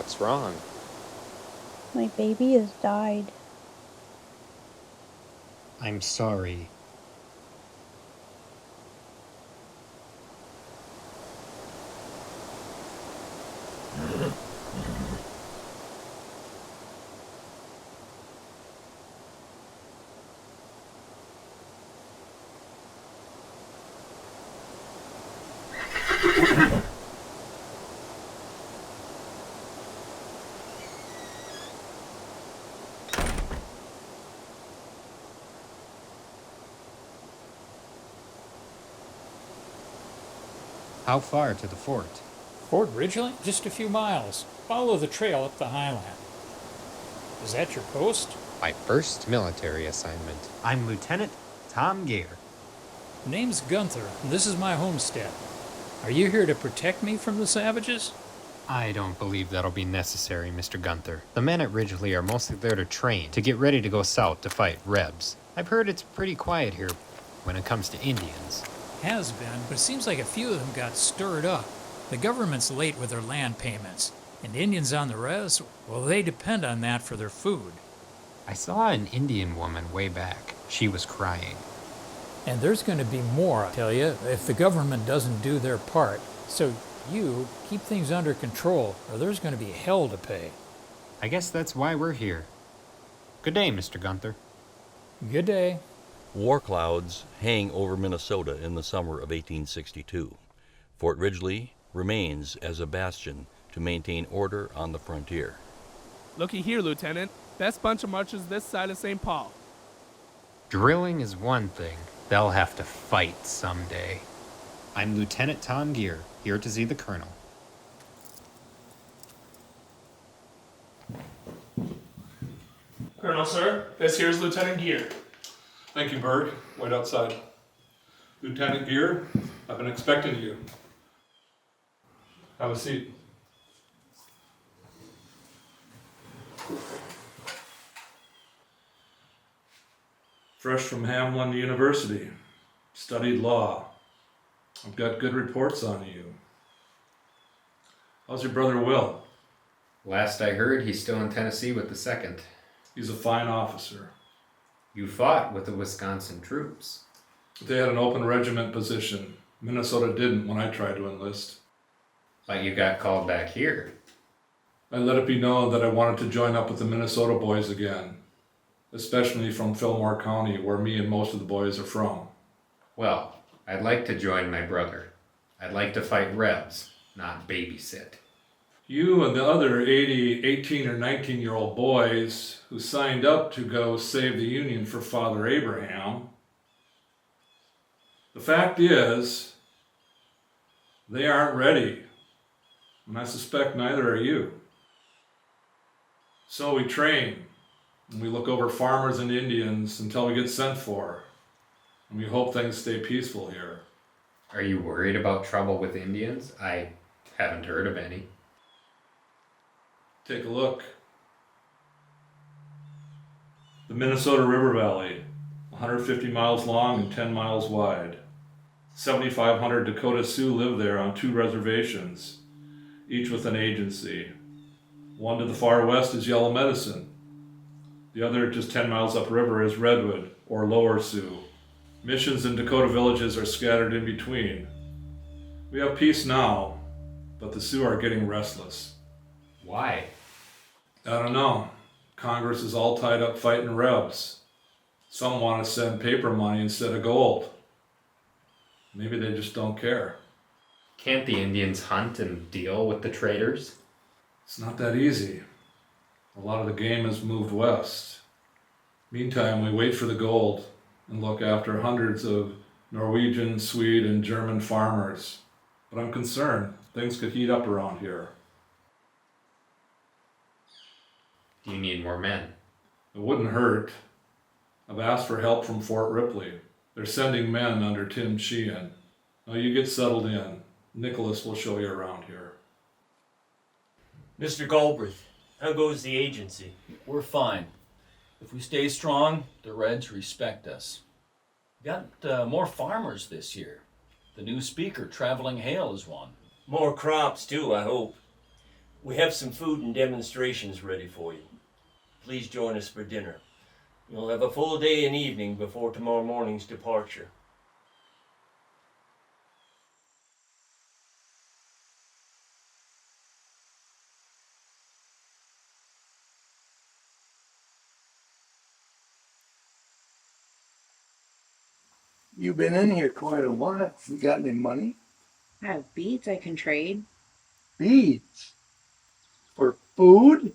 What's wrong? My baby has died. I'm sorry. How far to the fort? Fort Ridgely? Just a few miles. Follow the trail up the highland. Is that your post? My first military assignment. I'm Lieutenant Tom Gear. Name's Gunther, and this is my homestead. Are you here to protect me from the savages? I don't believe that'll be necessary, Mr. Gunther. The men at Ridgely are mostly there to train, to get ready to go south to fight Rebs. I've heard it's pretty quiet here when it comes to Indians. Has been, but it seems like a few of them got stirred up. The government's late with their land payments, and Indians on the res, well, they depend on that for their food. I saw an Indian woman way back. She was crying. And there's going to be more, I tell you, if the government doesn't do their part. So you keep things under control, or there's going to be hell to pay. I guess that's why we're here. Good day, Mr. Gunther. Good day. War clouds hang over Minnesota in the summer of 1862. Fort Ridgely remains as a bastion to maintain order on the frontier. Looky here, Lieutenant. Best bunch of marchers this side of St. Paul. Drilling is one thing. They'll have to fight someday. I'm Lieutenant Tom Gear, here to see the Colonel. Colonel, sir, this here's Lieutenant Gear. Thank you, Berg. Wait outside. Lieutenant Gear, I've been expecting you. Have a seat. Fresh from Hamline University. Studied law. I've got good reports on you. How's your brother Will? Last I heard, he's still in Tennessee with the 2nd. He's a fine officer. You fought with the Wisconsin troops. They had an open regiment position. Minnesota didn't when I tried to enlist. But you got called back here. I let it be known that I wanted to join up with the Minnesota boys again, especially from Fillmore County, where me and most of the boys are from. Well, I'd like to join my brother. I'd like to fight Rebs, not babysit. You and the other 80, 18, or 19-year-old boys who signed up to go save the Union for Father Abraham, the fact is, they aren't ready, and I suspect neither are you. So we train, and we look over farmers and Indians until we get sent for, and we hope things stay peaceful here. Are you worried about trouble with Indians? I haven't heard of any. Take a look. The Minnesota River Valley, 150 miles long and 10 miles wide. 7,500 Dakota Sioux live there on 2 reservations, each with an agency. One to the far west is Yellow Medicine. The other, just 10 miles upriver, is Redwood, or Lower Sioux. Missions and Dakota villages are scattered in between. We have peace now, but the Sioux are getting restless. Why? I don't know. Congress is all tied up fighting Rebs. Some want to send paper money instead of gold. Maybe they just don't care. Can't the Indians hunt and deal with the traders? It's not that easy. A lot of the game has moved west. Meantime, we wait for the gold and look after hundreds of Norwegian, Swede, and German farmers. But I'm concerned things could heat up around here. Do you need more men? It wouldn't hurt. I've asked for help from Fort Ripley. They're sending men under Tim Sheehan. Now you get settled in. Nicholas will show you around here. Mr. Galbraith, how goes the agency? We're fine. If we stay strong, the Reds respect us. Got more farmers this year. The new speaker, Traveling Hale, is one. More crops too, I hope. We have some food and demonstrations ready for you. Please join us for dinner. You'll have a full day and evening before tomorrow morning's departure. You've been in here quite a while. You got any money? I have beads I can trade. Beads? For food?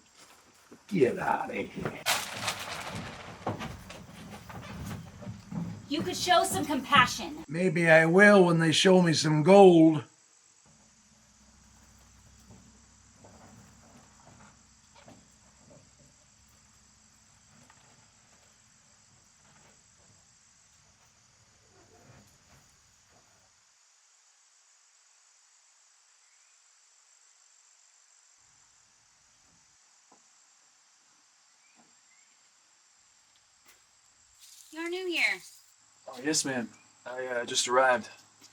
Get out of here. You could show some compassion. Maybe I will when they show me some gold. You're new here. Oh, yes, ma'am. I just arrived.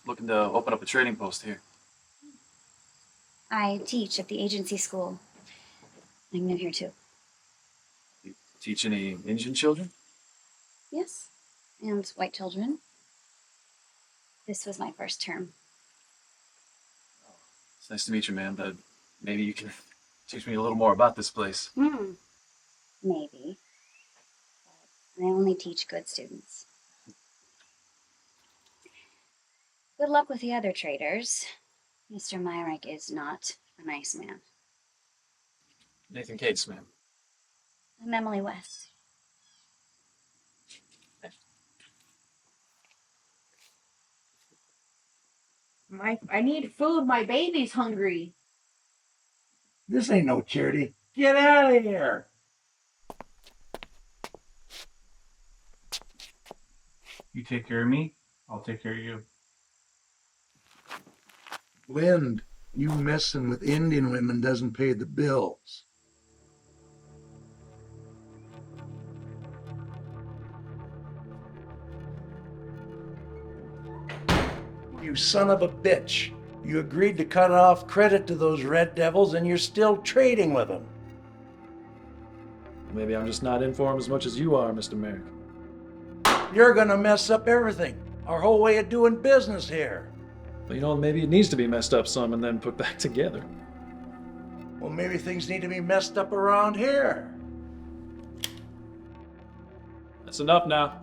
Looking to open up a trading post here. I teach at the agency school. I'm new here too. You teach any Indian children? Yes, and white children. This was my first term. It's nice to meet you, ma'am, but maybe you can teach me a little more about this place. Maybe. But I only teach good students. Good luck with the other traders. Mr. Myrick is not a nice man. Nathan Cates, ma'am. I'm Emily West. I need food. My baby's hungry. This ain't no charity. Get out of here. You take care of me, I'll take care of you. Lind, you messing with Indian women doesn't pay the bills. You son of a bitch. You agreed to cut off credit to those red devils and you're still trading with them. Maybe I'm just not in for him as much as you are, Mr. Merrick. You're gonna mess up everything. Our whole way of doing business here. But you know, maybe it needs to be messed up some and then put back together. Well, maybe things need to be messed up around here. That's enough now.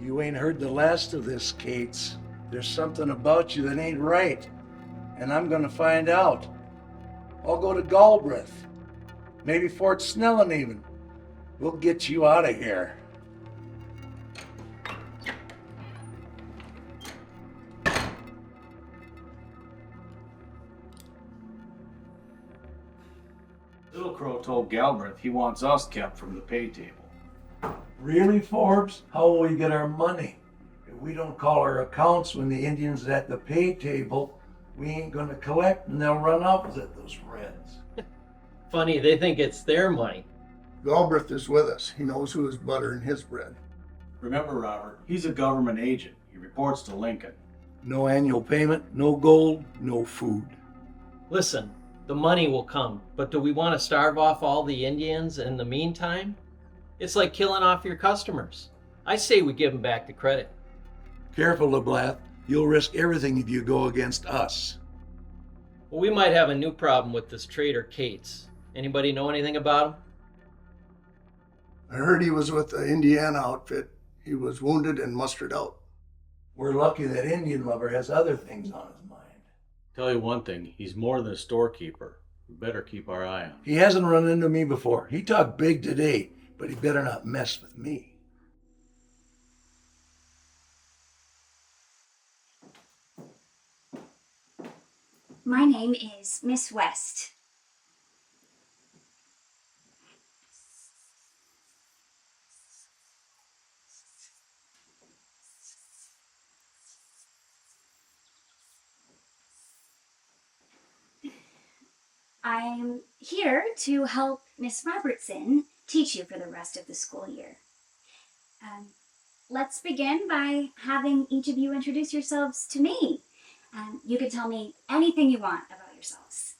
You ain't heard the last of this, Cates. There's something about you that ain't right, and I'm gonna find out. I'll go to Galbraith, maybe Fort Snelling even. We'll get you out of here. Little Crow told Galbraith he wants us kept from the pay table. Really, Forbes? How will we get our money? If we don't call our accounts when the Indians at the pay table, we ain't gonna collect and they'll run off with it, those Reds. Funny, they think it's their money. Galbraith is with us. He knows who is buttering his bread. Remember, Robert, he's a government agent. He reports to Lincoln. No annual payment, no gold, no food. Listen, the money will come, but do we want to starve off all the Indians in the meantime? It's like killing off your customers. I say we give them back the credit. Careful, LeBlath. You'll risk everything if you go against us. Well, we might have a new problem with this trader Cates. Anybody know anything about him? I heard he was with the Indiana outfit. He was wounded and mustered out. We're lucky that Indian lover has other things on his mind. Tell you one thing, he's more than a storekeeper. We better keep our eye on him. He hasn't run into me before. He talked big today, but he better not mess with me. My name is Miss West. I'm here to help Miss Robertson teach you for the rest of the school year. Let's begin by having each of you introduce yourselves to me. You can tell me anything you want about yourselves.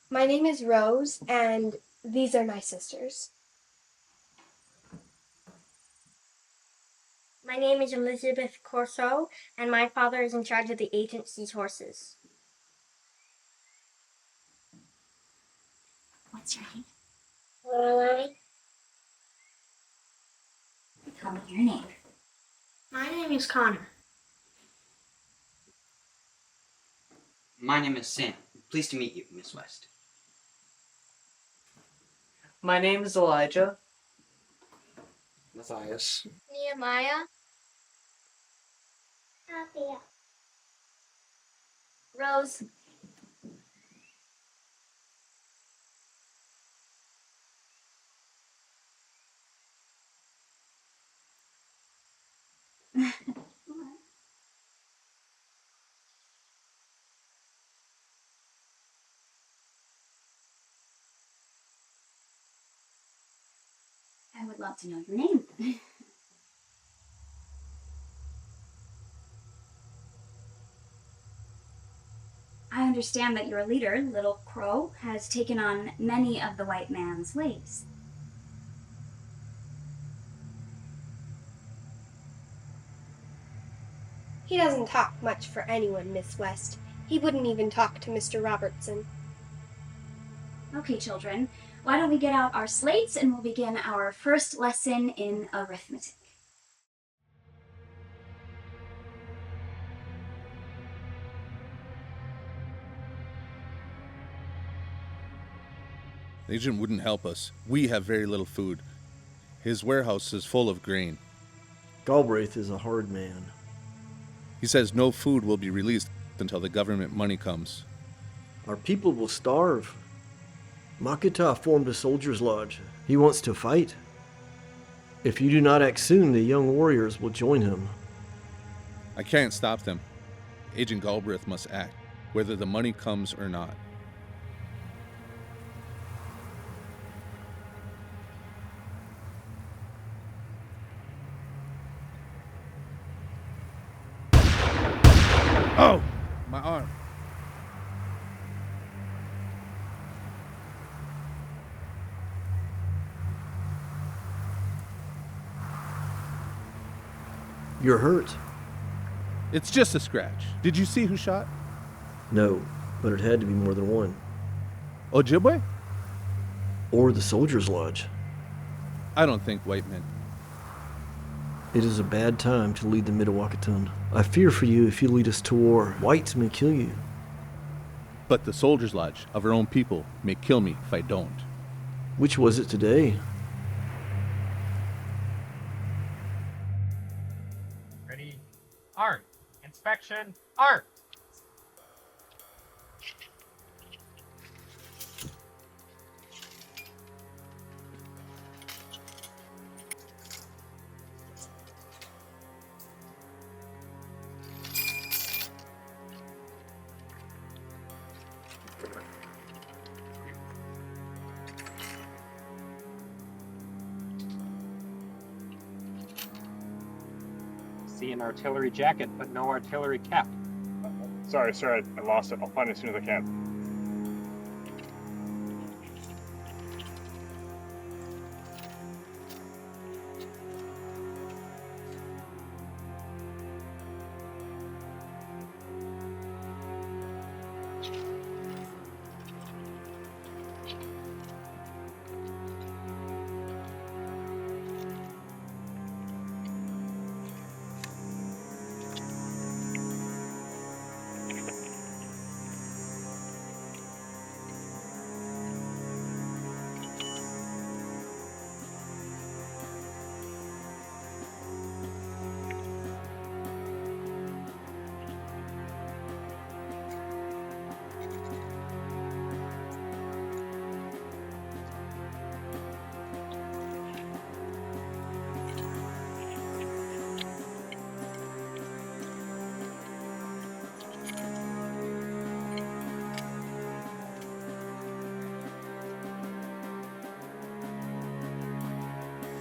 My name is Rose, and these are my sisters. My name is Elizabeth Corso, and my father is in charge of the agency's horses. What's your name? Lorelai. Tell me your name. My name is Connor. My name is Sam. Pleased to meet you, Miss West. My name is Elijah. Matthias. Nehemiah. Althea. Rose. I would love to know your name. I understand that your leader, Little Crow, has taken on many of the white man's ways. He doesn't talk much for anyone, Miss West. He wouldn't even talk to Mr. Robertson. Okay, children, why don't we get out our slates and we'll begin our first lesson in arithmetic. The agent wouldn't help us. We have very little food. His warehouse is full of grain. Galbraith is a hard man. He says no food will be released until the government money comes. Our people will starve. Makita formed a soldier's lodge. He wants to fight. If you do not act soon, the young warriors will join him. I can't stop them. Agent Galbraith must act, whether the money comes or not. Oh! My arm. You're hurt. It's just a scratch. Did you see who shot? No, but it had to be more than one. Ojibwe? Or the soldier's lodge. I don't think white men. It is a bad time to lead the Mdewakanton. I fear for you if you lead us to war. Whites may kill you. But the soldier's lodge of our own people may kill me if I don't. Which was it today? Ready? Art. Inspection. Art. See an artillery jacket, but no artillery cap. Sorry, sir, I lost it. I'll find it as soon as I can.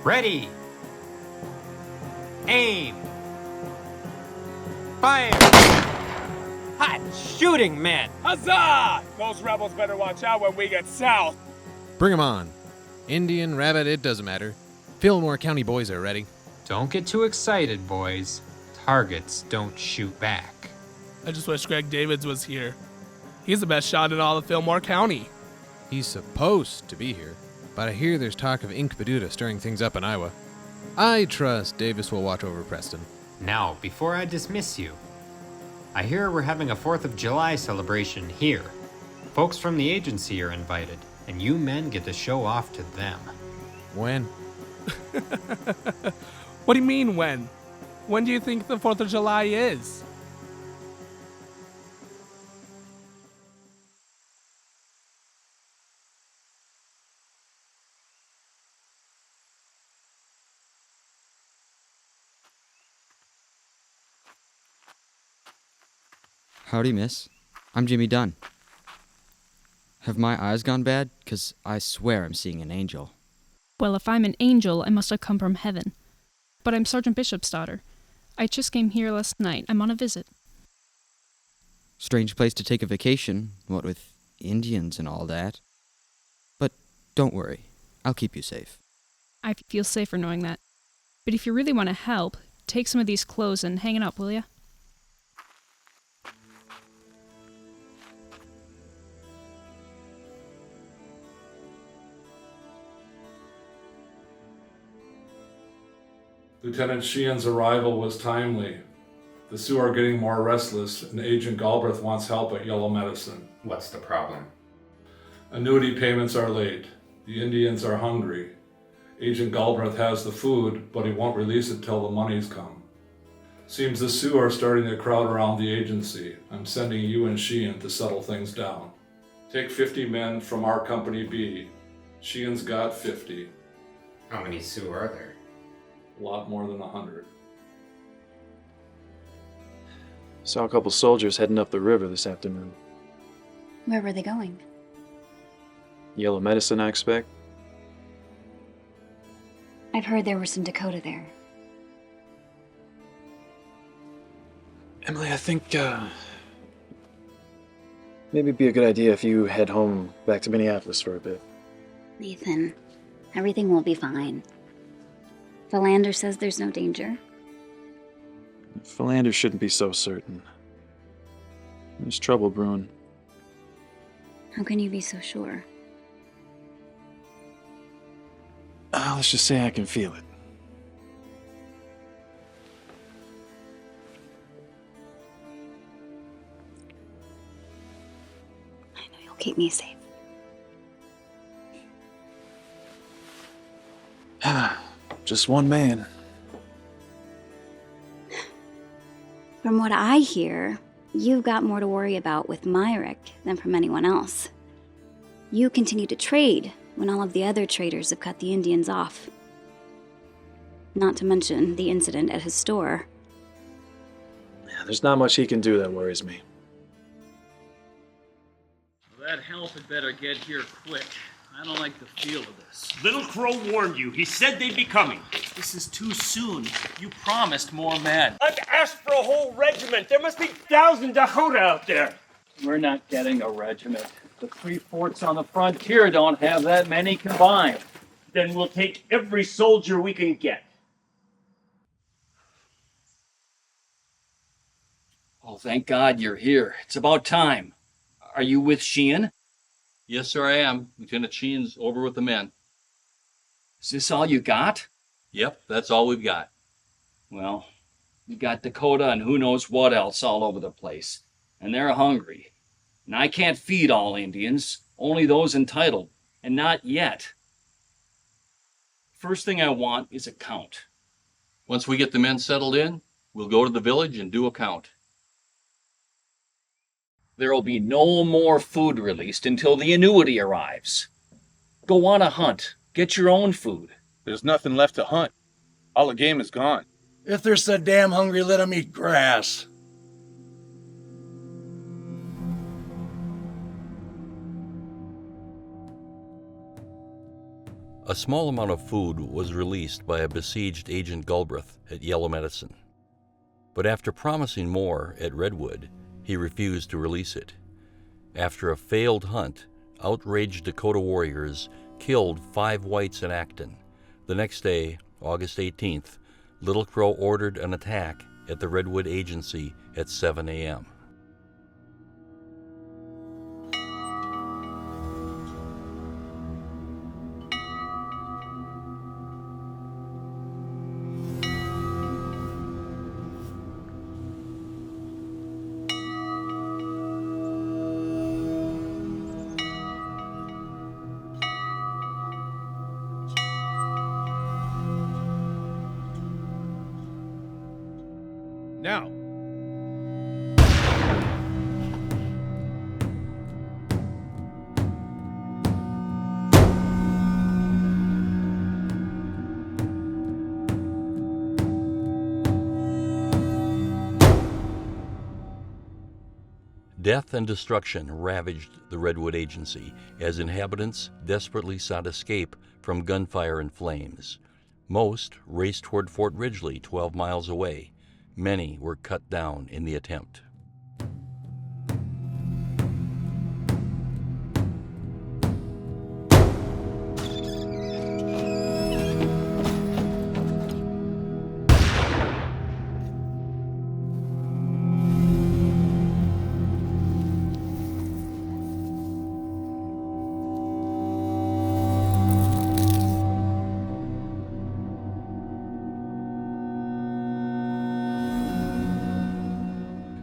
Ready. Aim. Fire. hot shooting men. Huzzah! Those rebels better watch out when we get south. Bring 'em on. Indian, rabbit, it doesn't matter. Fillmore County boys are ready. Don't get too excited, boys. Targets don't shoot back. I just wish Greg Davids was here. He's the best shot in all of Fillmore County. He's supposed to be here, but I hear there's talk of Ink Paduta stirring things up in Iowa. I trust Davis will watch over Preston. Now, before I dismiss you, I hear we're having a 4th of July celebration here. Folks from the agency are invited, and you men get to show off to them. When? What do you mean, when? When do you think the 4th of July is? Howdy, miss. I'm Jimmy Dunn. Have my eyes gone bad? 'Cause I swear I'm seeing an angel. Well, if I'm an angel, I must have come from heaven. But I'm Sergeant Bishop's daughter. I just came here last night. I'm on a visit. Strange place to take a vacation, what with Indians and all that. But don't worry, I'll keep you safe. I feel safer knowing that. But if you really want to help, take some of these clothes and hang it up, will ya? Lieutenant Sheehan's arrival was timely. The Sioux are getting more restless, and Agent Galbraith wants help at Yellow Medicine. What's the problem? Annuity payments are late. The Indians are hungry. Agent Galbraith has the food, but he won't release it till the money's come. Seems the Sioux are starting to crowd around the agency. I'm sending you and Sheehan to settle things down. Take 50 men from our Company B. Sheehan's got 50. How many Sioux are there? A lot more than 100. Saw a couple soldiers heading up the river this afternoon. Where were they going? Yellow Medicine, I expect. I've heard there were some Dakota there. Emily, I think, maybe it'd be a good idea if you head home back to Minneapolis for a bit. Nathan, everything will be fine. Philander says there's no danger. Philander shouldn't be so certain. There's trouble brewing. How can you be so sure? Let's just say I can feel it. I know you'll keep me safe. Just one man. From what I hear, you've got more to worry about with Myrick than from anyone else. You continue to trade when all of the other traders have cut the Indians off. Not to mention the incident at his store. Yeah, there's not much he can do that worries me. That help had better get here quick. I don't like the feel of this. Little Crow warned you. He said they'd be coming. This is too soon. You promised more men. I've asked for a whole regiment. There must be 1,000 Dakota out there. We're not getting a regiment. The 3 forts on the frontier don't have that many combined. Then we'll take every soldier we can get. Oh, thank God you're here. It's about time. Are you with Sheehan? Yes, sir, I am. Lieutenant Sheehan's over with the men. Is this all you got? Yep, that's all we've got. Well, we got Dakota and who knows what else all over the place. And they're hungry. And I can't feed all Indians, only those entitled, and not yet. First thing I want is a count. Once we get the men settled in, we'll go to the village and do a count. There'll be no more food released until the annuity arrives. Go on a hunt. Get your own food. There's nothing left to hunt. All the game is gone. If they're so damn hungry, let them eat grass. A small amount of food was released by a besieged Agent Galbraith at Yellow Medicine. But after promising more at Redwood, He refused to release it. After a failed hunt, outraged Dakota warriors killed 5 whites in Acton. The next day, August 18th, Little Crow ordered an attack at the Redwood Agency at 7 a.m. Now. Death and destruction ravaged the Redwood Agency as inhabitants desperately sought escape from gunfire and flames. Most raced toward Fort Ridgely, 12 miles away. Many were cut down in the attempt.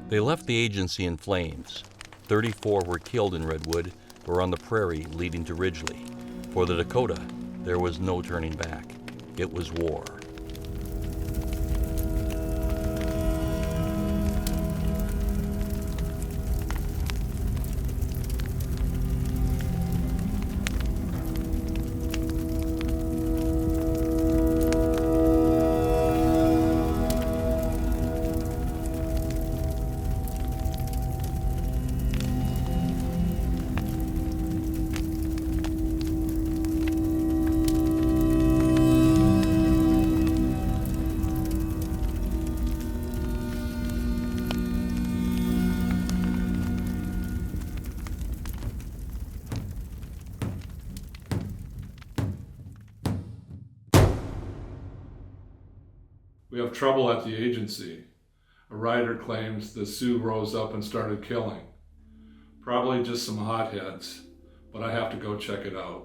They left the agency in flames. 34 were killed in Redwood or on the prairie leading to Ridgely. For the Dakota, there was no turning back. It was war. We have trouble at the agency. A rider claims the Sioux rose up and started killing. Probably just some hotheads, but I have to go check it out.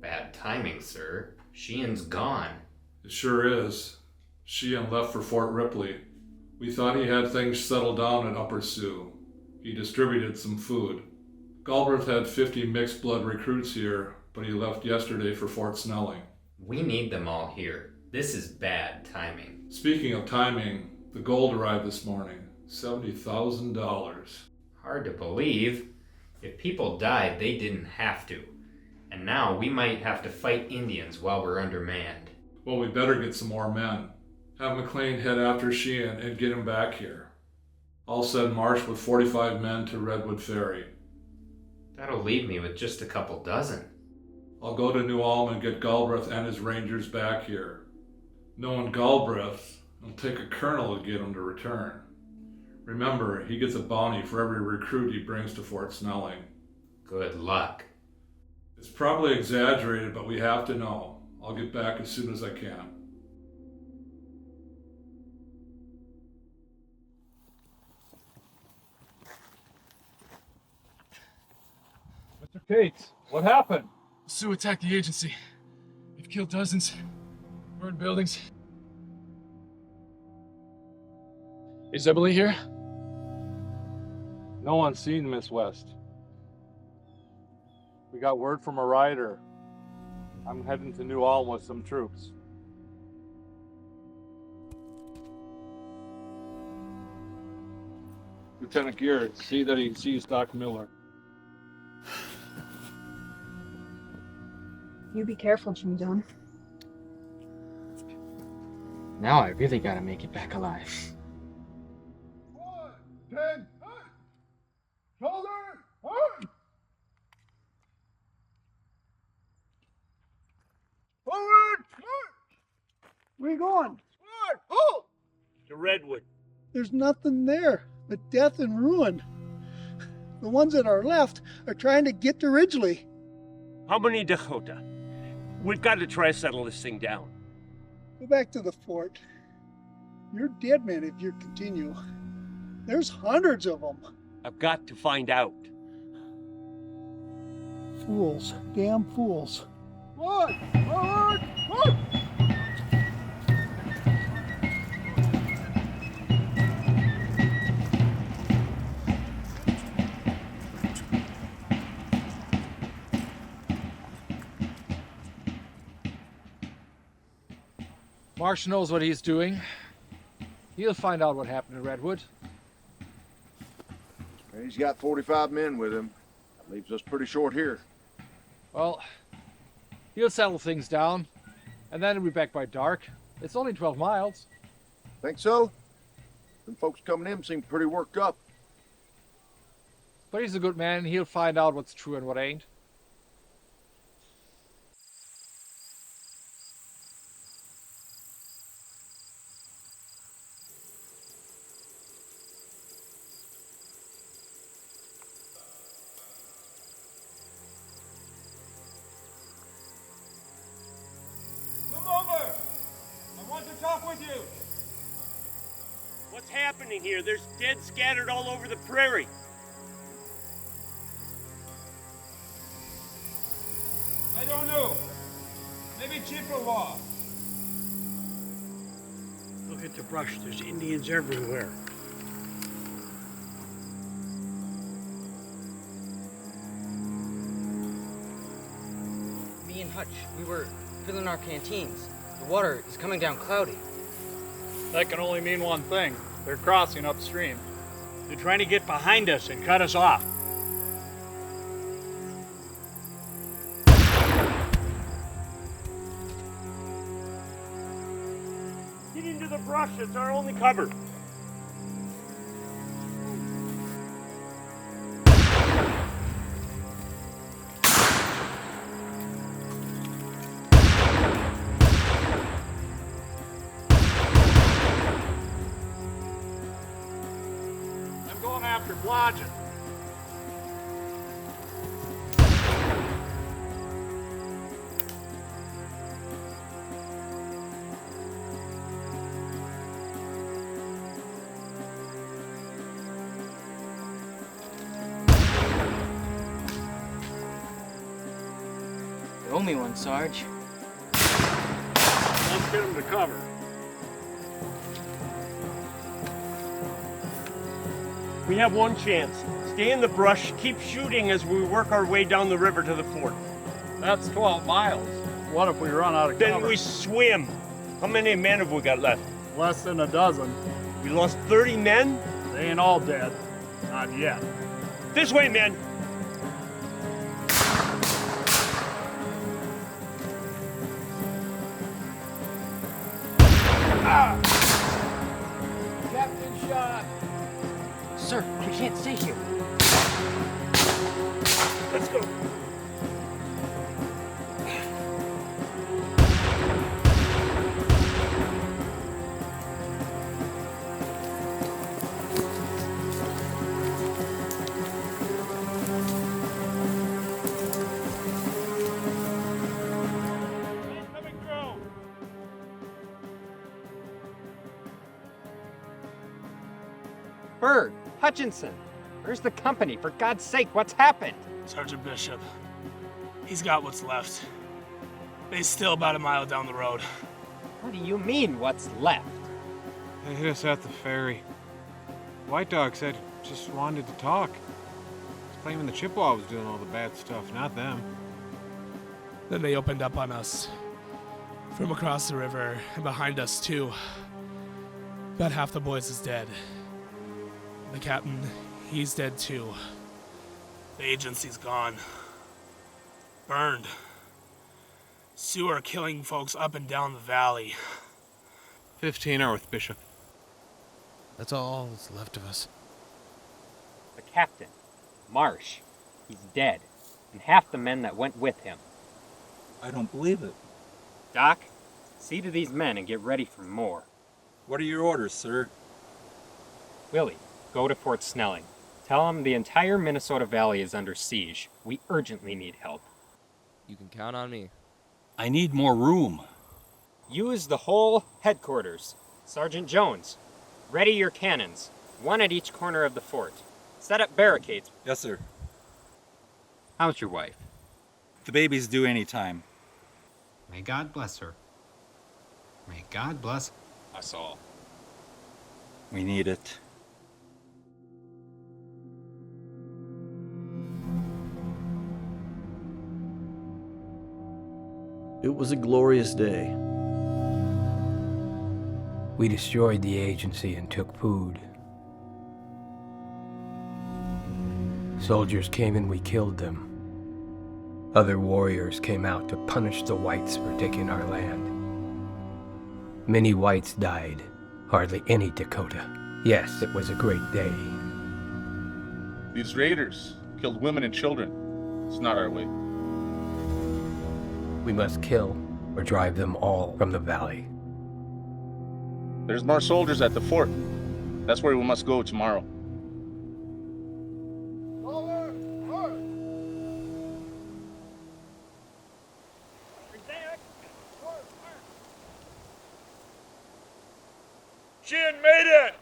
Bad timing, sir. Sheehan's gone. It sure is. Sheehan left for Fort Ripley. We thought he had things settled down in Upper Sioux. He distributed some food. Galbraith had 50 mixed blood recruits here, but he left yesterday for Fort Snelling. We need them all here. This is bad timing. Speaking of timing, the gold arrived this morning. $70,000. Hard to believe. If people died, they didn't have to. And now we might have to fight Indians while we're undermanned. Well, we better get some more men. Have McLean head after Sheehan and get him back here. I'll send Marsh with 45 men to Redwood Ferry. That'll leave me with just a couple dozen. I'll go to New Ulm and get Galbraith and his rangers back here. Knowing Galbraith, it'll take a colonel to get him to return. Remember, he gets a bounty for every recruit he brings to Fort Snelling. Good luck. It's probably exaggerated, but we have to know. I'll get back as soon as I can. Mr. Cates, what happened? Sioux attacked the agency. They've killed dozens, burned buildings. Is Jezibell here? No one's seen Miss West. We got word from a rider. I'm heading to New Ulm with some troops. Lieutenant Gear, see that he sees Doc Miller. You be careful, Jimmy John. Now I really gotta make it back alive. 10, shoulder, arm. Forward, march. Where you going? Forward, hold! To Redwood. There's nothing there. but death and ruin. The ones that are left are trying to get to Ridgely. How many Dakota? We've got to try to settle this thing down. Go back to the fort. You're dead men if you continue. There's hundreds of them. I've got to find out. Fools. Damn fools. Forward! Forward! Forward! Marsh knows what he's doing. He'll find out what happened to Redwood. He's got 45 men with him. That leaves us pretty short here. Well, he'll settle things down, and then he'll be back by dark. It's only 12 miles. Think so? Them folks coming in seem pretty worked up. But he's a good man, and he'll find out what's true and what ain't. What's happening here? There's dead scattered all over the prairie. I don't know. Maybe Chippewa. Look at the brush. There's Indians everywhere. Me and Hutch, we were filling our canteens. The water is coming down cloudy. That can only mean one thing. They're crossing upstream. They're trying to get behind us and cut us off. Get into the brush. It's our only cover. After Blodgett. You owe me one, Sarge. Let's get him to cover. We have one chance. Stay in the brush, keep shooting as we work our way down the river to the fort. That's 12 miles. What if we run out of cover? Then we swim. How many men have we got left? Less than a dozen. We lost 30 men? They ain't all dead. Not yet. This way, men! Ah! Captain shot! Sir, we can't stay here. Let's go. Bird, Hutchinson, where's the company? For God's sake, what's happened? Sergeant Bishop, he's got what's left. They's still about a mile down the road. What do you mean, what's left? They hit us at the ferry. White Dog said he just wanted to talk. He's claiming the Chippewa was doing all the bad stuff, not them. Then they opened up on us. From across the river, and behind us, too. About half the boys is dead. The captain, he's dead, too. The agency's gone. Burned. Sioux are killing folks up and down the valley. 15 are with Bishop. That's all that's left of us. The captain, Marsh, he's dead, and half the men that went with him. I don't believe it. Doc, see to these men and get ready for more. What are your orders, sir? Willie, Go to Fort Snelling. Tell them the entire Minnesota Valley is under siege. We urgently need help. You can count on me. I need more room. Use the whole headquarters. Sergeant Jones, ready your cannons. One at each corner of the fort. Set up barricades. Yes, sir. How's your wife? The baby's due any time. May God bless her. May God bless us all. We need it. It was a glorious day. We destroyed the agency and took food. Soldiers came and we killed them. Other warriors came out to punish the whites for taking our land. Many whites died, hardly any Dakota. Yes, it was a great day. These raiders killed women and children. It's not our way. We must kill or drive them all from the valley. There's more soldiers at the fort. That's where we must go tomorrow. She had made it!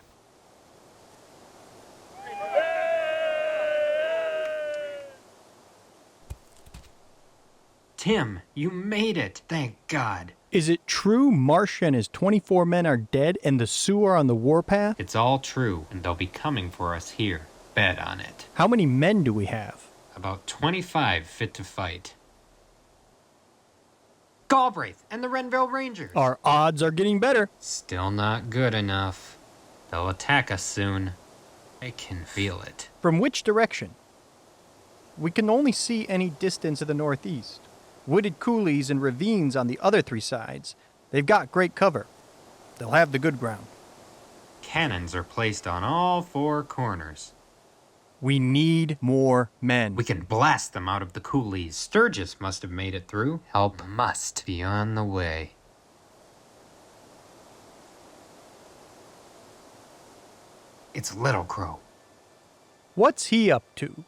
Tim, you made it. Thank God. Is it true Marsh and his 24 men are dead and the Sioux are on the warpath? It's all true, and they'll be coming for us here. Bet on it. How many men do we have? About 25 fit to fight. Galbraith and the Renville Rangers. Our odds are getting better. Still not good enough. They'll attack us soon. I can feel it. From which direction? We can only see any distance to the northeast. Wooded coulees and ravines on the other three sides. They've got great cover. They'll have the good ground. Cannons are placed on all four corners. We need more men. We can blast them out of the coulees. Sturgis must have made it through. Help must be on the way. It's Little Crow. What's he up to?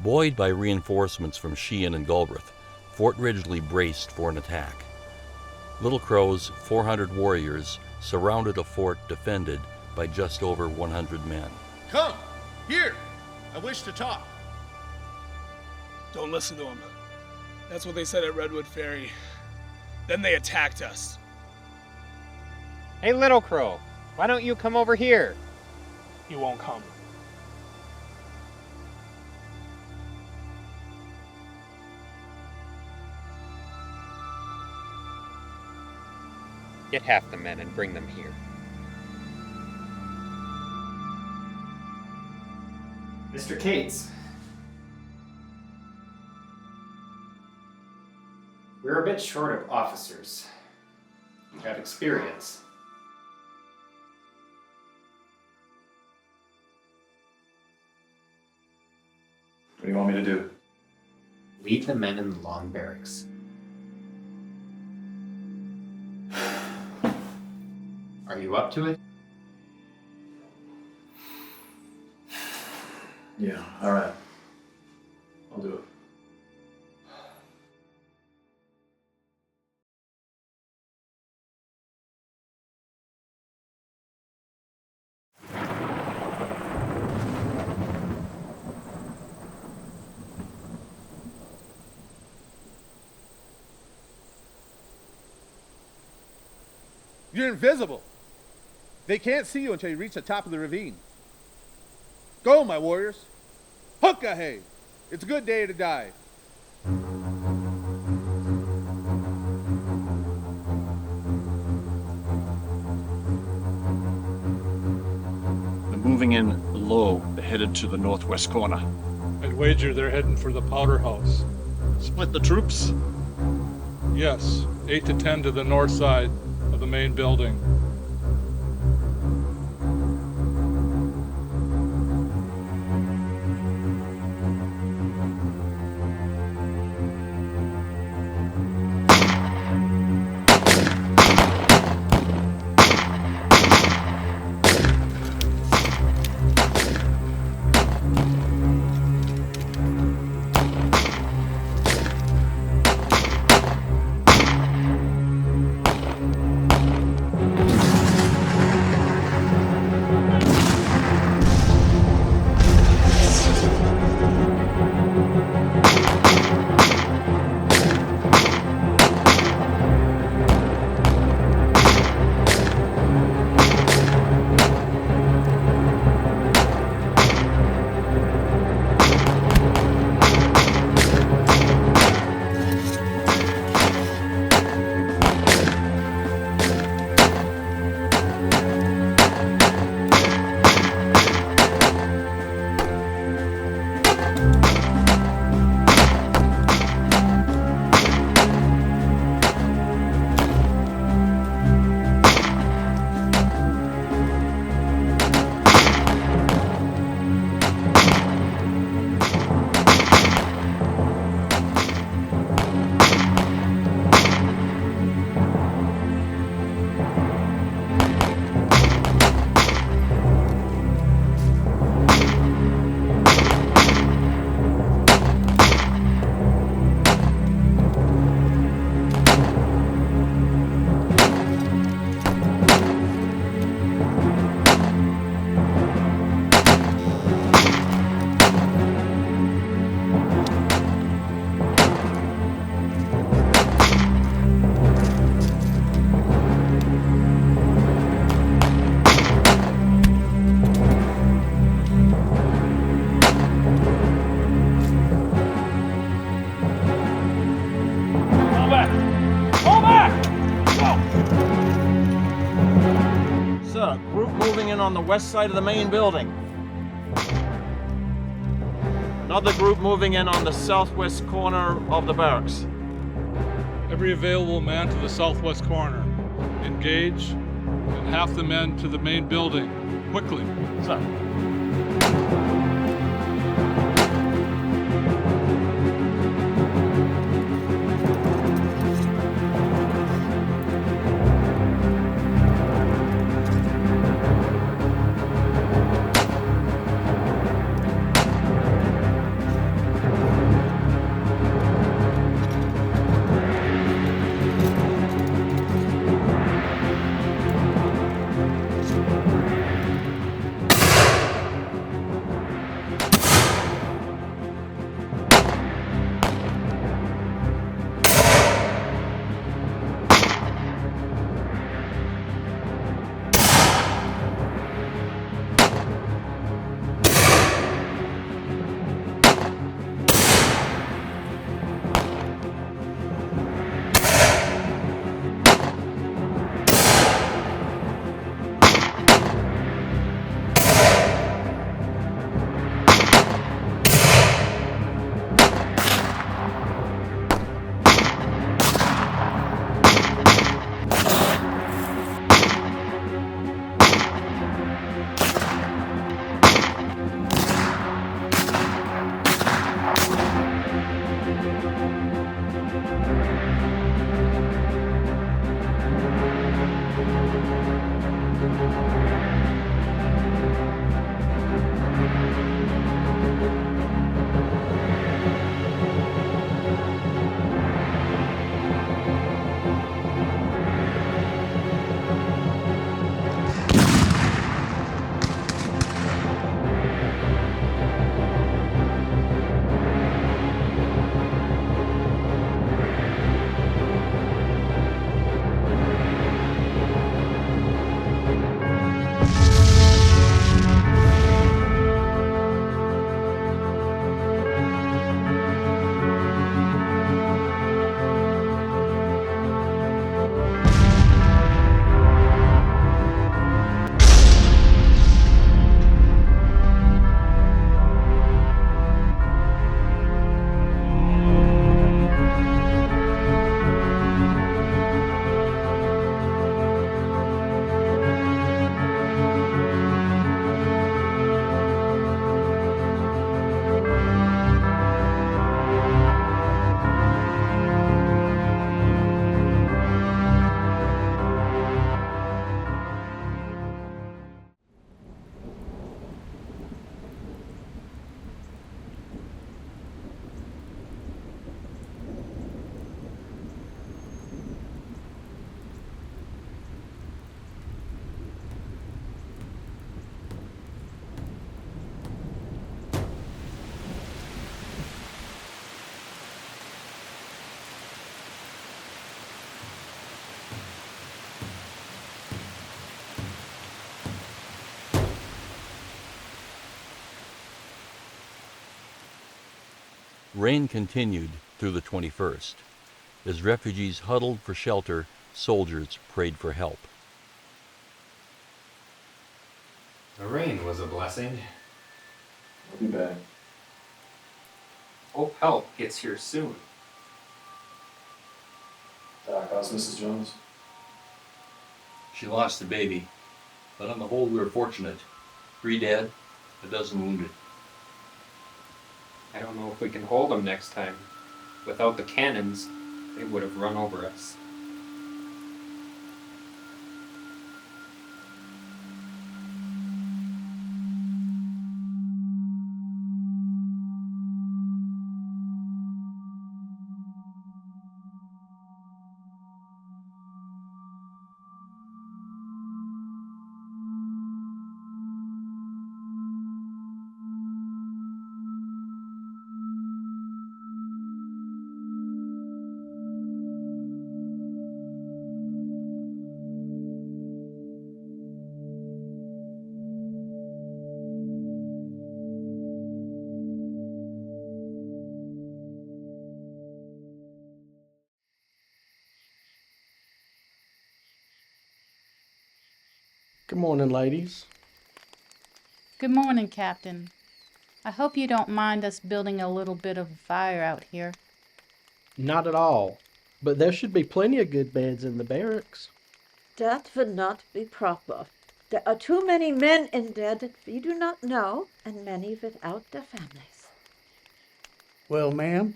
Buoyed by reinforcements from Sheehan and Galbraith, Fort Ridgely braced for an attack. Little Crow's 400 warriors surrounded a fort defended by just over 100 men. Come! Here! I wish to talk. Don't listen to them. That's what they said at Redwood Ferry. Then they attacked us. Hey, Little Crow, why don't you come over here? You won't come. Get half the men and bring them here. Mr. Cates. We're a bit short of officers. You have experience. What do you want me to do? Lead the men in the long barracks. Are you up to it? Yeah, all right. I'll do it. You're invisible. They can't see you until you reach the top of the ravine. Go, my warriors. Hookah-hey! It's a good day to die. moving in low. They're headed to the northwest corner. I'd wager they're heading for the powder house. Split the troops? Yes, 8 to 10 to the north side of the main building. On the west side of the main building. Another group moving in on the southwest corner of the barracks. Every available man to the southwest corner. Engage, and half the men to the main building. Quickly. Sir. Rain continued through the 21st. As refugees huddled for shelter, soldiers prayed for help. The rain was a blessing. I'll be back. Hope help gets here soon. Doc, how's Mrs. Jones? She lost the baby, but on the whole, we were fortunate. 3 dead, a dozen wounded. I don't know if we can hold them next time. Without the cannons, they would have run over us. Good morning, ladies. Good morning, Captain. I hope you don't mind us building a little bit of a fire out here. Not at all, but there should be plenty of good beds in the barracks. That would not be proper. There are too many men in there that we do not know, and many without their families. Well, ma'am,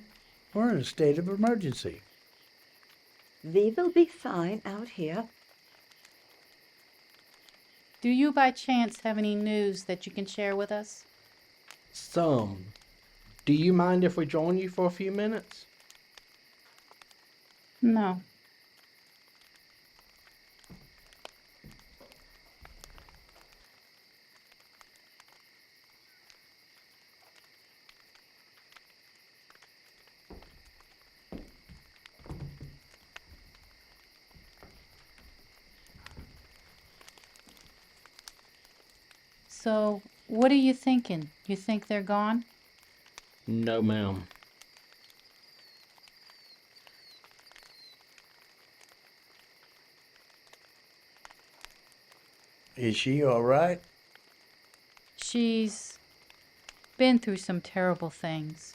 we're in a state of emergency. We will be fine out here. Do you by chance have any news that you can share with us? Some. Do you mind if we join you for a few minutes? No. So, what are you thinking? You think they're gone? No, ma'am. Is she all right? She's been through some terrible things.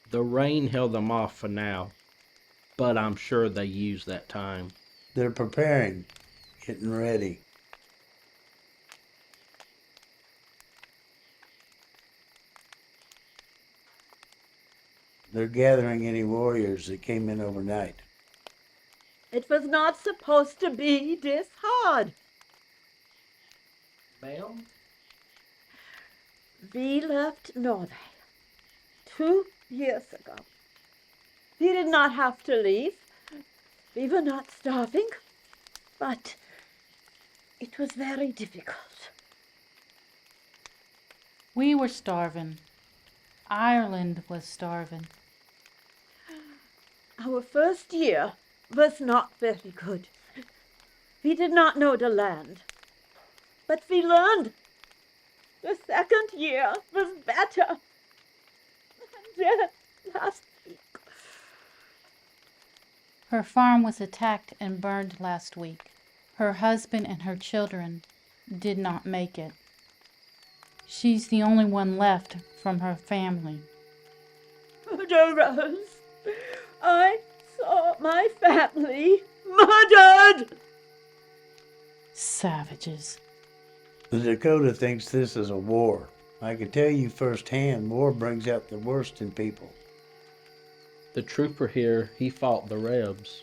The rain held them off for now, but I'm sure they used that time. They're preparing, getting ready. They're gathering any warriors that came in overnight. It was not supposed to be this hard. Ma'am? We left Norway 2 years ago. We did not have to leave. We were not starving, but it was very difficult. We were starving. Ireland was starving. Our first year was not very good. We did not know the land, but we learned. The second year was better. And then last week. Her farm was attacked and burned last week. Her husband and her children did not make it. She's the only one left from her family. Murderers! I saw my family murdered! Savages. The Dakota thinks this is a war. I can tell you firsthand, war brings out the worst in people. The trooper here, he fought the Rebs.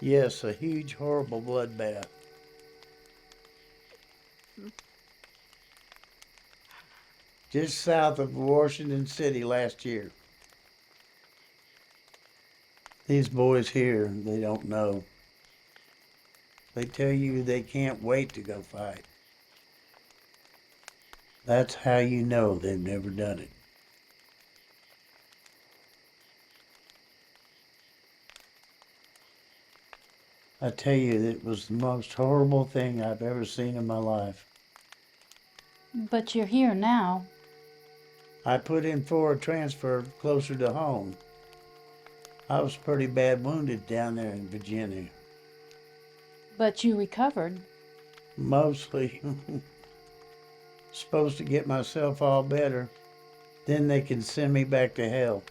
Yes, a huge, horrible bloodbath. Just south of Washington City last year. These boys here, they don't know. They tell you they can't wait to go fight. That's how you know they've never done it. I tell you, it was the most horrible thing I've ever seen in my life. But you're here now. I put in for a transfer closer to home. I was pretty bad wounded down there in Virginia. But you recovered. Mostly. Supposed to get myself all better. Then they can send me back to hell.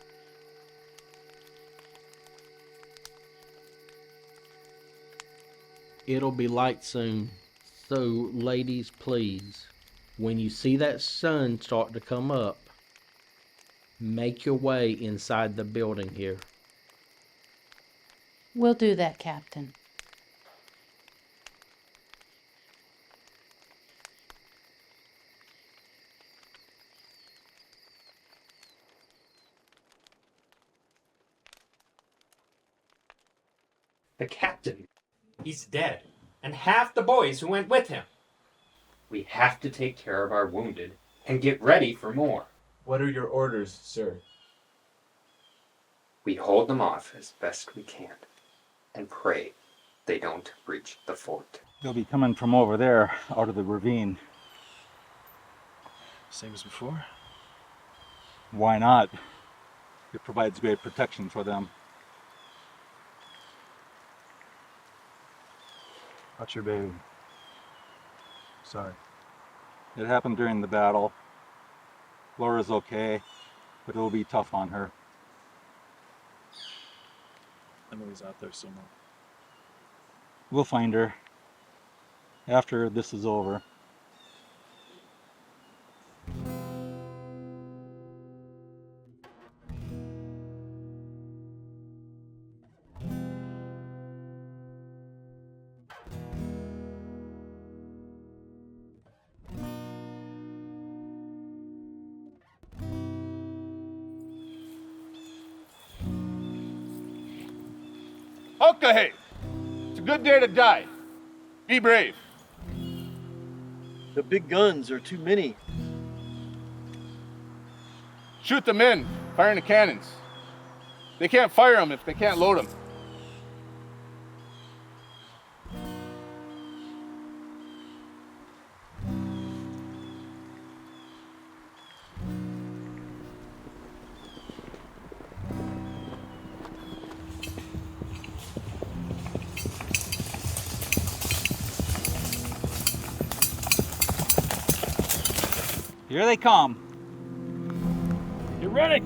It'll be light soon. So, ladies, please, when you see that sun start to come up, make your way inside the building here. We'll do that, Captain. The captain, he's dead, and half the boys who went with him. We have to take care of our wounded and get ready for more. What are your orders, sir? We hold them off as best we can and pray they don't breach the fort. They'll be coming from over there, out of the ravine. Same as before? Why not? It provides great protection for them. How's your baby? Sorry. It happened during the battle. Laura's okay, but it'll be tough on her. Emily's out there somewhere. We'll find her after this is over. Okay, it's a good day to die. Be brave. The big guns are too many. Shoot the men, firing the cannons. They can't fire them if they can't load them. Here they come. Get ready.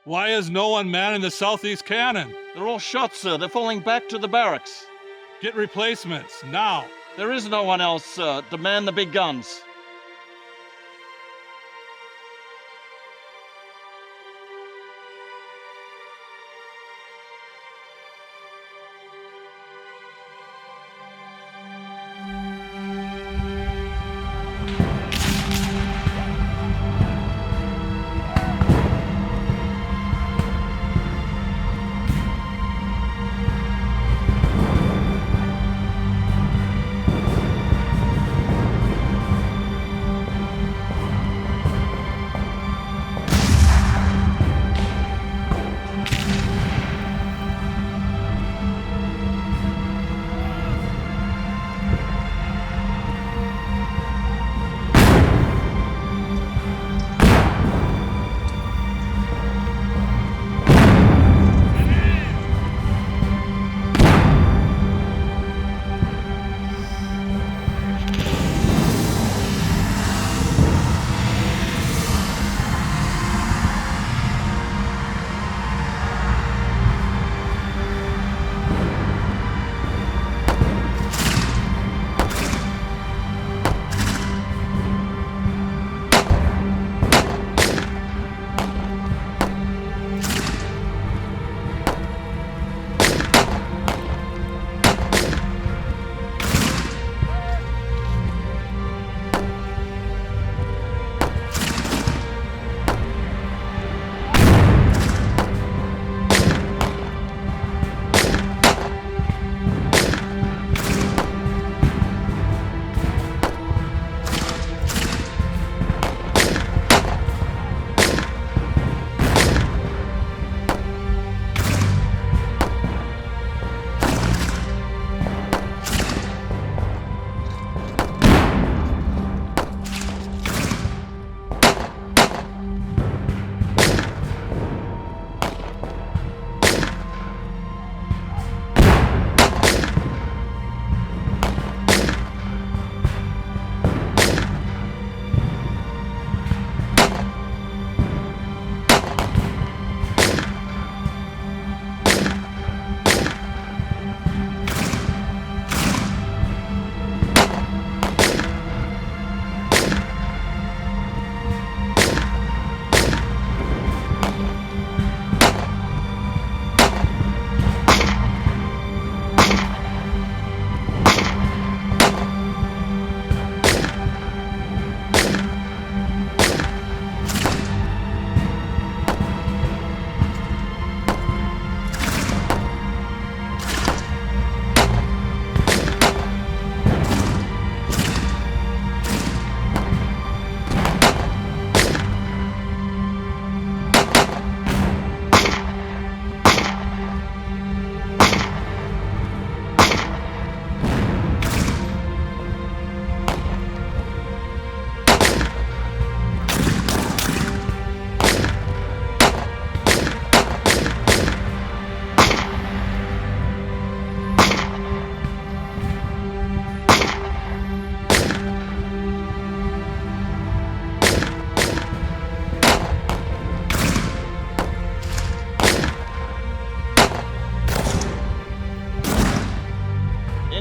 Why is no one manning the southeast cannon? They're all shot, sir. They're falling back to the barracks. Get replacements, now. There is no one else, sir, to man the big guns.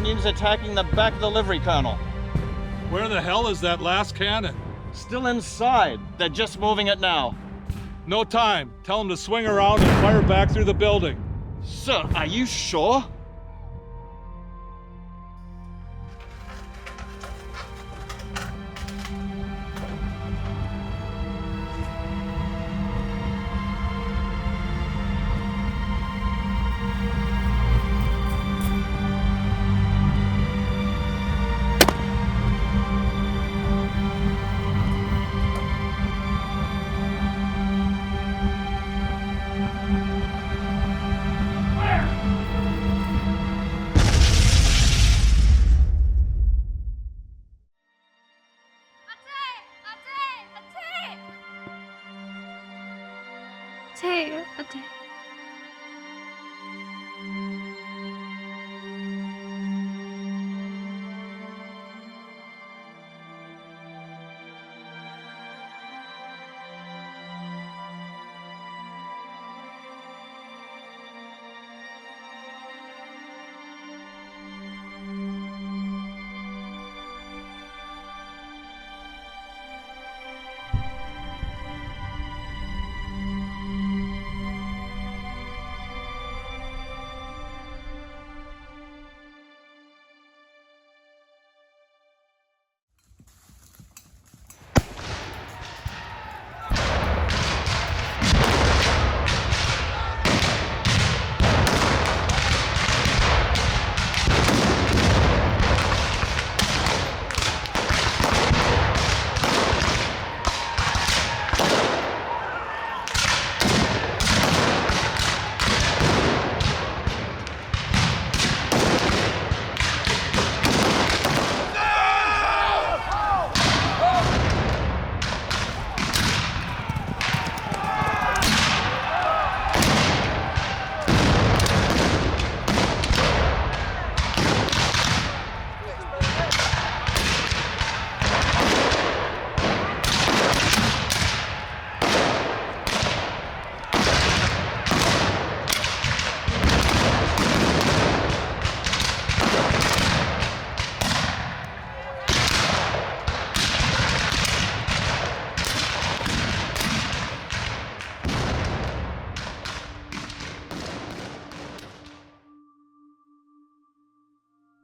Indians attacking the back of the livery, Colonel. Where the hell is that last cannon? Still inside. They're just moving it now. No time. Tell them to swing around and fire back through the building. Sir, are you sure?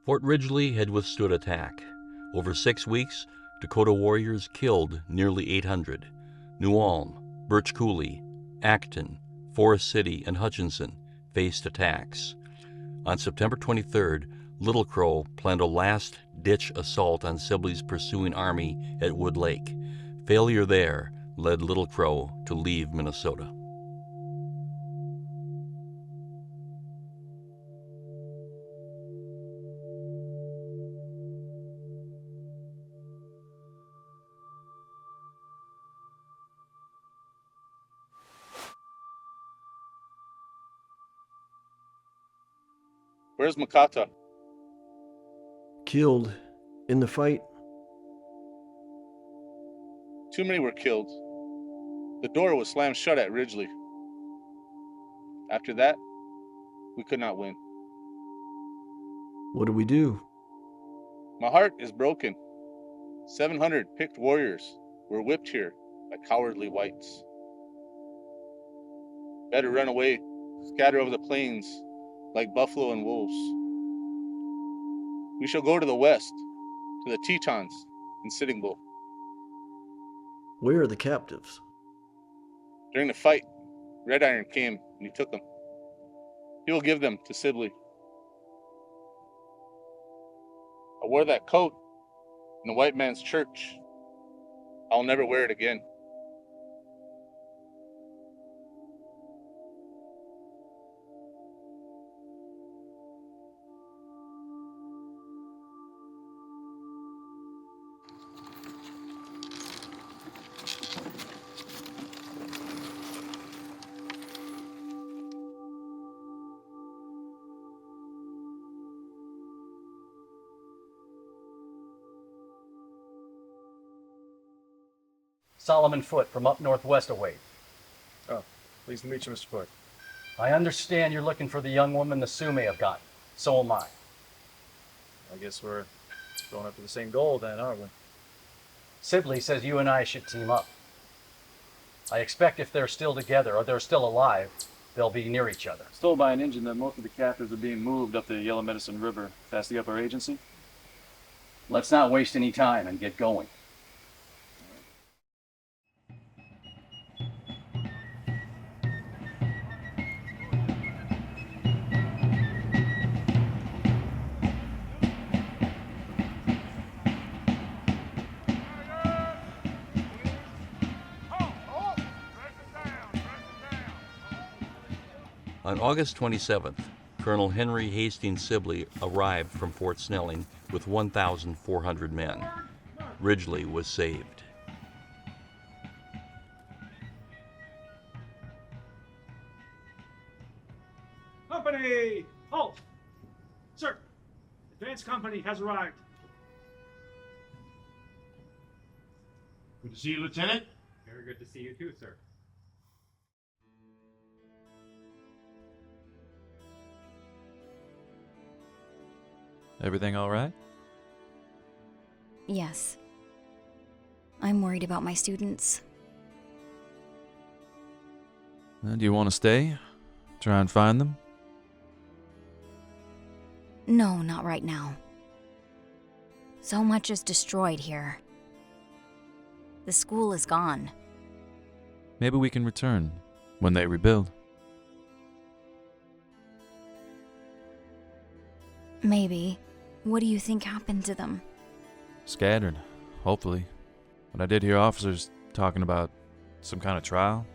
Fort Ridgely had withstood attack. Over 6 weeks, Dakota warriors killed nearly 800. New Ulm, Birch Coulee, Acton, Forest City, and Hutchinson faced attacks. On September 23rd, Little Crow planned a last-ditch assault on Sibley's pursuing army at Wood Lake. Failure there led Little Crow to leave Minnesota. Where's Makata? Killed in the fight. Too many were killed. The door was slammed shut at Ridgely. After that, we could not win. What do we do? My heart is broken. 700 picked warriors were whipped here by cowardly whites. Better run away, scatter over the plains like buffalo and wolves. We shall go to the west, to the Tetons in Sitting Bull. Where are the captives? During the fight, Red Iron came and he took them. He will give them to Sibley. I wore that coat in the white man's church. I'll never wear it again. Solomon Foote from up northwest away. Oh, pleased to meet you, Mr. Foote. I understand you're looking for the young woman the Sioux may have gotten. So am I. I guess we're going after the same goal then, aren't we? Sibley says you and I should team up. I expect if they're still together or they're still alive, they'll be near each other. Told by an engine that most of the captives are being moved up the Yellow Medicine River past the upper agency. Let's not waste any time and get going. On August 27th, Colonel Henry Hastings Sibley arrived from Fort Snelling with 1,400 men. Ridgely was saved. Company! Halt! Sir, advance company has arrived. Good to see you, Lieutenant. Very good to see you too, sir. Everything all right? Yes. I'm worried about my students. Do you want to stay? Try and find them? No, not right now. So much is destroyed here. The school is gone. Maybe we can return when they rebuild. Maybe. What do you think happened to them? Scattered, hopefully. But I did hear officers talking about some kind of trial.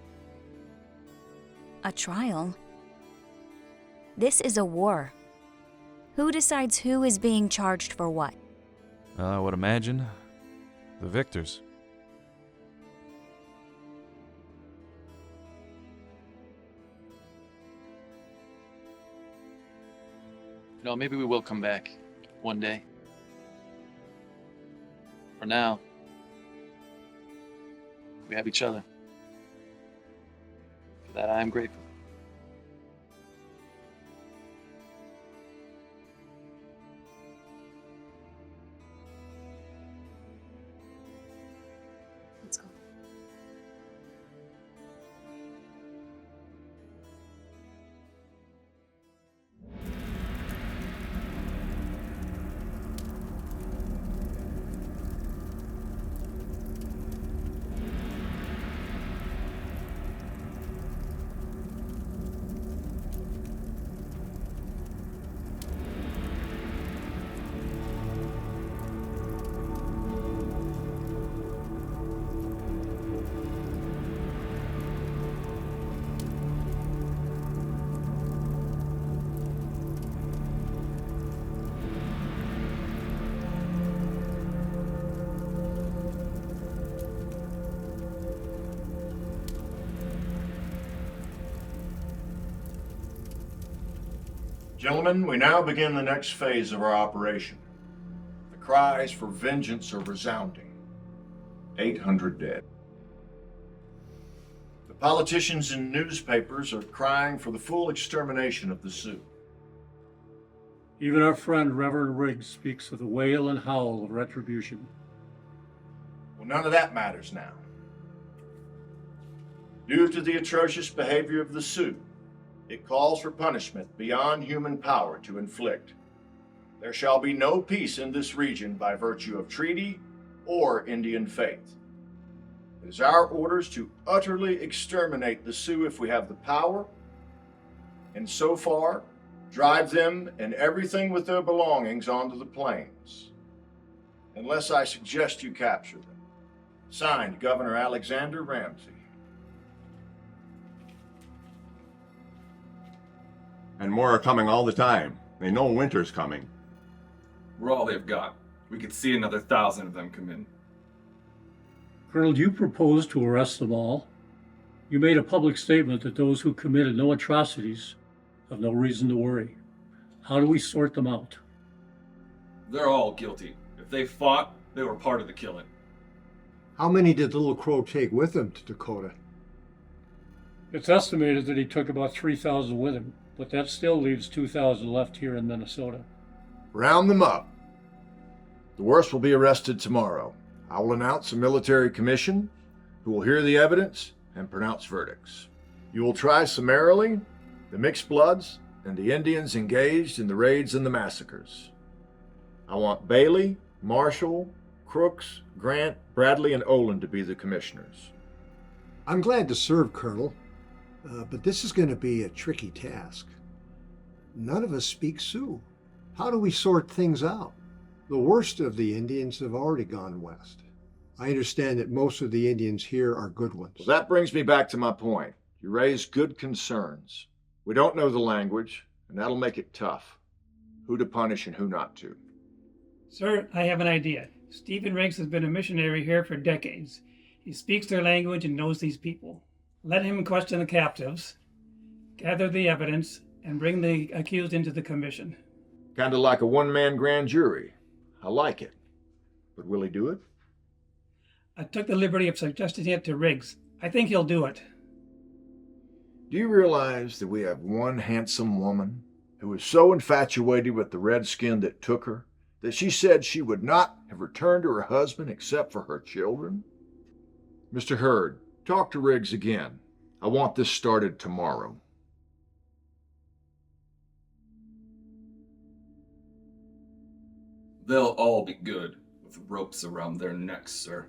A trial? This is a war. Who decides who is being charged for what? I would imagine the victors. No, maybe we will come back one day. For now, we have each other. For that, I am grateful. Let's go. Gentlemen, we now begin the next phase of our operation. The cries for vengeance are resounding. 800 dead. The politicians and newspapers are crying for the full extermination of the Sioux. Even our friend Reverend Riggs speaks of the wail and howl of retribution. Well, none of that matters now. Due to the atrocious behavior of the Sioux, it calls for punishment beyond human power to inflict. There shall be no peace in this region by virtue of treaty or Indian faith. It is our orders to utterly exterminate the Sioux if we have the power, and so far, drive them and everything with their belongings onto the plains, unless I suggest you capture them. Signed, Governor Alexander Ramsey. And more are coming all the time. They know winter's coming. We're all they've got. We could see another 1,000 of them come in. Colonel, you proposed to arrest them all. You made a public statement that those who committed no atrocities have no reason to worry. How do we sort them out? They're all guilty. If they fought, they were part of the killing. How many did Little Crow take with him to Dakota? It's estimated that he took about 3,000 with him, but that still leaves 2,000 left here in Minnesota. Round them up. The worst will be arrested tomorrow. I will announce a military commission who will hear the evidence and pronounce verdicts. You will try summarily the mixed bloods and the Indians engaged in the raids and the massacres. I want Bailey, Marshall, Crooks, Grant, Bradley, and Olin to be the commissioners. I'm glad to serve, Colonel, but this is going to be a tricky task. None of us speak Sioux. How do we sort things out? The worst of the Indians have already gone west. I understand that most of the Indians here are good ones. Well, that brings me back to my point. You raise good concerns. We don't know the language, and that'll make it tough. Who to punish and who not to. Sir, I have an idea. Stephen Riggs has been a missionary here for decades. He speaks their language and knows these people. Let him question the captives, gather the evidence, and bring the accused into the commission. Kind of like a one-man grand jury. I like it. But will he do it? I took the liberty of suggesting it to Riggs. I think he'll do it. Do you realize that we have one handsome woman who was so infatuated with the redskin that took her that she said she would not have returned to her husband except for her children? Mr. Hurd, talk to Riggs again. I want this started tomorrow. They'll all be good with ropes around their necks, sir.